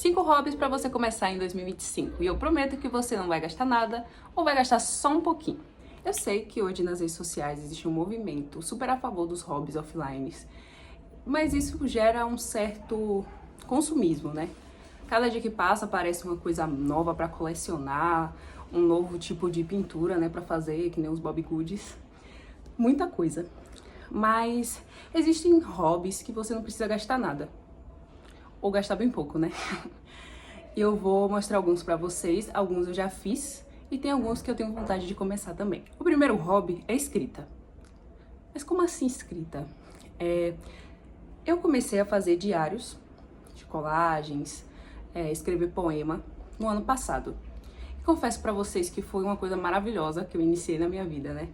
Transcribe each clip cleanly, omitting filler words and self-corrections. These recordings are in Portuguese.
5 hobbies para você começar em 2025. E eu prometo que você não vai gastar nada ou vai gastar só um pouquinho. Eu sei que hoje nas redes sociais existe um movimento super a favor dos hobbies offline, mas isso gera um certo consumismo, né? Cada dia que passa aparece uma coisa nova para colecionar, um novo tipo de pintura, né, para fazer, que nem os Bobbie Goods. Muita coisa. Mas existem hobbies que você não precisa gastar nada. Ou gastar bem pouco, né? E eu vou mostrar alguns pra vocês, alguns eu já fiz e tem alguns que eu tenho vontade de começar também. O primeiro hobby é escrita. Mas como assim escrita? Eu comecei a fazer diários de colagens, escrever poema no ano passado. E confesso pra vocês que foi uma coisa maravilhosa que eu iniciei na minha vida, né?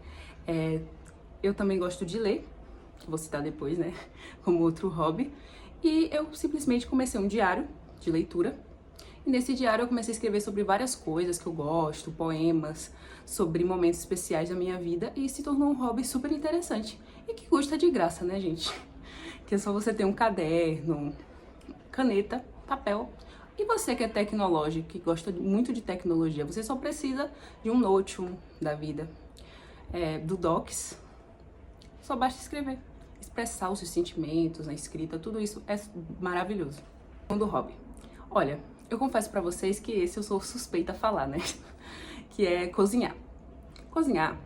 Eu também gosto de ler, vou citar depois, né? Como outro hobby. E eu simplesmente comecei um diário de leitura. E nesse diário eu comecei a escrever sobre várias coisas que eu gosto, poemas, sobre momentos especiais da minha vida. E se tornou um hobby super interessante. E que custa de graça, né, gente? Que é só você ter um caderno, caneta, papel. E você que é tecnológico, que gosta muito de tecnologia, você só precisa de um Notion da vida, do Docs. Só basta escrever. Expressar os seus sentimentos na escrita, tudo isso é maravilhoso. Segundo hobby. Olha, eu confesso pra vocês que esse eu sou suspeita a falar, né? Que é cozinhar. Cozinhar,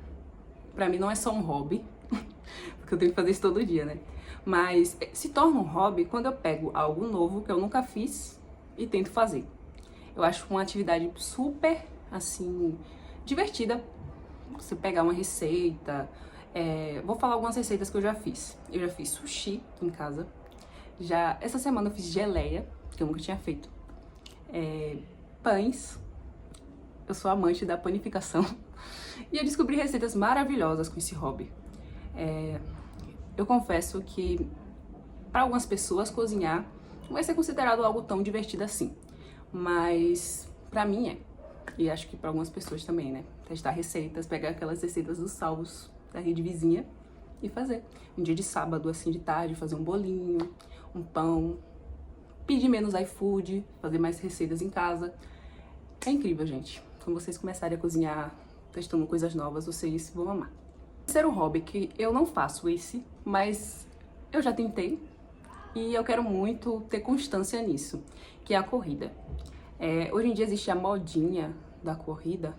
pra mim não é só um hobby, porque eu tenho que fazer isso todo dia, né? Mas se torna um hobby quando eu pego algo novo que eu nunca fiz e tento fazer. Eu acho uma atividade super, assim, divertida. Você pegar uma receita. Vou falar algumas receitas que eu já fiz. Eu já fiz sushi em casa. Essa semana eu fiz geleia, que eu nunca tinha feito. Pães. Eu sou amante da panificação. E eu descobri receitas maravilhosas com esse hobby. Eu confesso que para algumas pessoas cozinhar não vai ser considerado algo tão divertido assim. Mas pra mim é. E acho que para algumas pessoas também, né? Testar receitas, pegar aquelas receitas dos salvos da rede vizinha e fazer. Um dia de sábado, assim, de tarde, fazer um bolinho, um pão, pedir menos iFood, fazer mais receitas em casa. É incrível, gente. Quando vocês começarem a cozinhar, testando coisas novas, vocês vão amar. Terceiro hobby que eu não faço esse, mas eu já tentei e eu quero muito ter constância nisso, que é a corrida. Hoje em dia existe a modinha da corrida,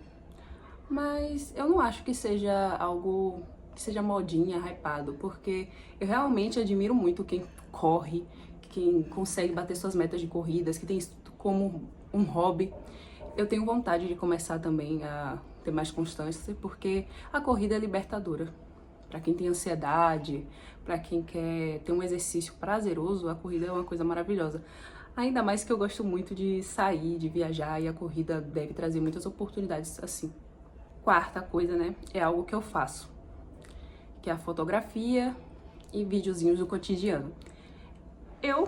mas eu não acho que seja algo que seja modinha, hypado, porque eu realmente admiro muito quem corre, quem consegue bater suas metas de corridas, que tem isso como um hobby. Eu tenho vontade de começar também a ter mais constância, porque a corrida é libertadora. Para quem tem ansiedade, para quem quer ter um exercício prazeroso, a corrida é uma coisa maravilhosa. Ainda mais que eu gosto muito de sair, de viajar, e a corrida deve trazer muitas oportunidades assim. Quarta coisa, né, é algo que eu faço, que é a fotografia e videozinhos do cotidiano. Eu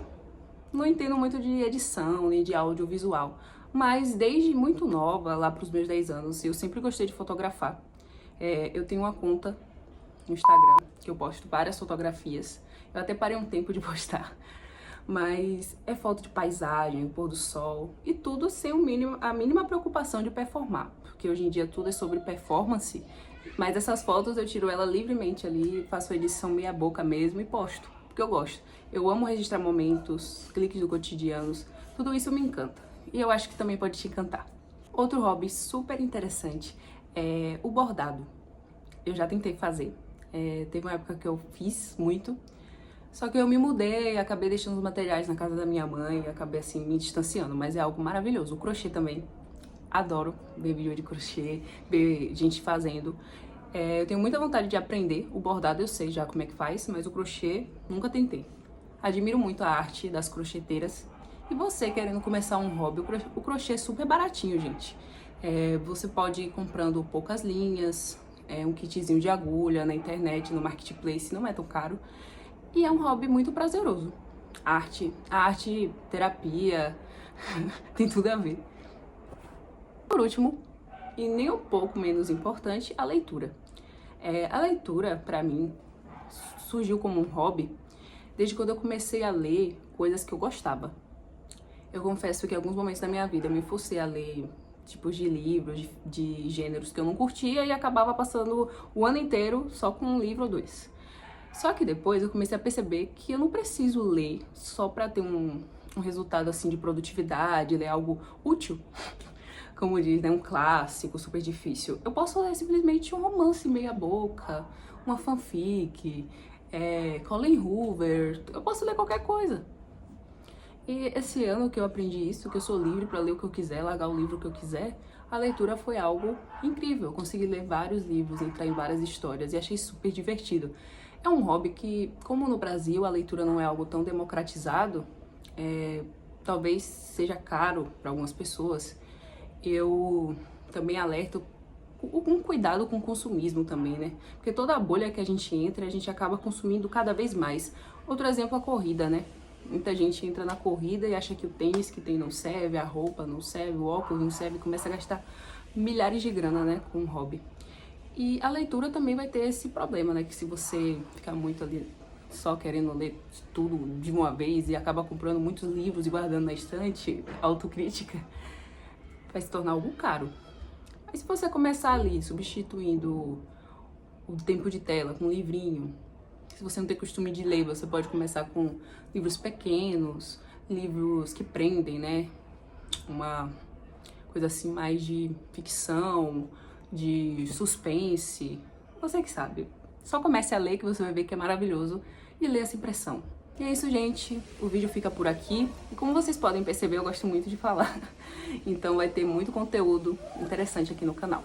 não entendo muito de edição, nem de audiovisual, mas desde muito nova, lá para os meus 10 anos, eu sempre gostei de fotografar. Eu tenho uma conta no Instagram, que eu posto várias fotografias. Eu até parei um tempo de postar. Mas é foto de paisagem, pôr do sol e tudo sem a mínima preocupação de performar, porque hoje em dia tudo é sobre performance, mas essas fotos eu tiro ela livremente ali, faço a edição meia boca mesmo e posto, porque eu gosto. Eu amo registrar momentos, cliques do cotidiano, tudo isso me encanta e eu acho que também pode te encantar. Outro hobby super interessante é o bordado. Eu já tentei fazer, teve uma época que eu fiz muito. Só que eu me mudei, acabei deixando os materiais na casa da minha mãe, acabei assim me distanciando, mas é algo maravilhoso. O crochê também, adoro ver vídeo de crochê, ver gente fazendo. Eu tenho muita vontade de aprender, o bordado eu sei já como é que faz, mas o crochê nunca tentei. Admiro muito a arte das crocheteiras. E você querendo começar um hobby, o crochê é super baratinho, gente. Você pode ir comprando poucas linhas, um kitzinho de agulha na internet, no marketplace, não é tão caro. E é um hobby muito prazeroso. A arte, terapia, tem tudo a ver. Por último, e nem um pouco menos importante, a leitura. A leitura, pra mim, surgiu como um hobby desde quando eu comecei a ler coisas que eu gostava. Eu confesso que em alguns momentos da minha vida eu me forcei a ler tipos de livros, de gêneros que eu não curtia e acabava passando o ano inteiro só com um livro ou dois. Só que depois eu comecei a perceber que eu não preciso ler só pra ter um resultado assim de produtividade, ler algo útil, como diz, né, um clássico super difícil. Eu posso ler simplesmente um romance meia boca, uma fanfic, Colin Hoover, eu posso ler qualquer coisa. E esse ano que eu aprendi isso, que eu sou livre para ler o que eu quiser, largar o livro que eu quiser, a leitura foi algo incrível. Eu consegui ler vários livros, entrar em várias histórias e achei super divertido. É um hobby que, como no Brasil a leitura não é algo tão democratizado, talvez seja caro para algumas pessoas. Eu também alerto com cuidado com o consumismo também, né? Porque toda a bolha que a gente entra, a gente acaba consumindo cada vez mais. Outro exemplo, a corrida, né? Muita gente entra na corrida e acha que o tênis que tem não serve, a roupa não serve, o óculos não serve, começa a gastar milhares de grana, né, com o hobby. E a leitura também vai ter esse problema, né, que se você ficar muito ali só querendo ler tudo de uma vez e acaba comprando muitos livros e guardando na estante, autocrítica, vai se tornar algo caro. Mas se você começar ali substituindo o tempo de tela com um livrinho, se você não tem costume de ler, você pode começar com livros pequenos, livros que prendem, né? Uma coisa assim mais de ficção, de suspense. Você que sabe. Só comece a ler que você vai ver que é maravilhoso e lê essa impressão. E é isso, gente. O vídeo fica por aqui. E como vocês podem perceber, eu gosto muito de falar. Então vai ter muito conteúdo interessante aqui no canal.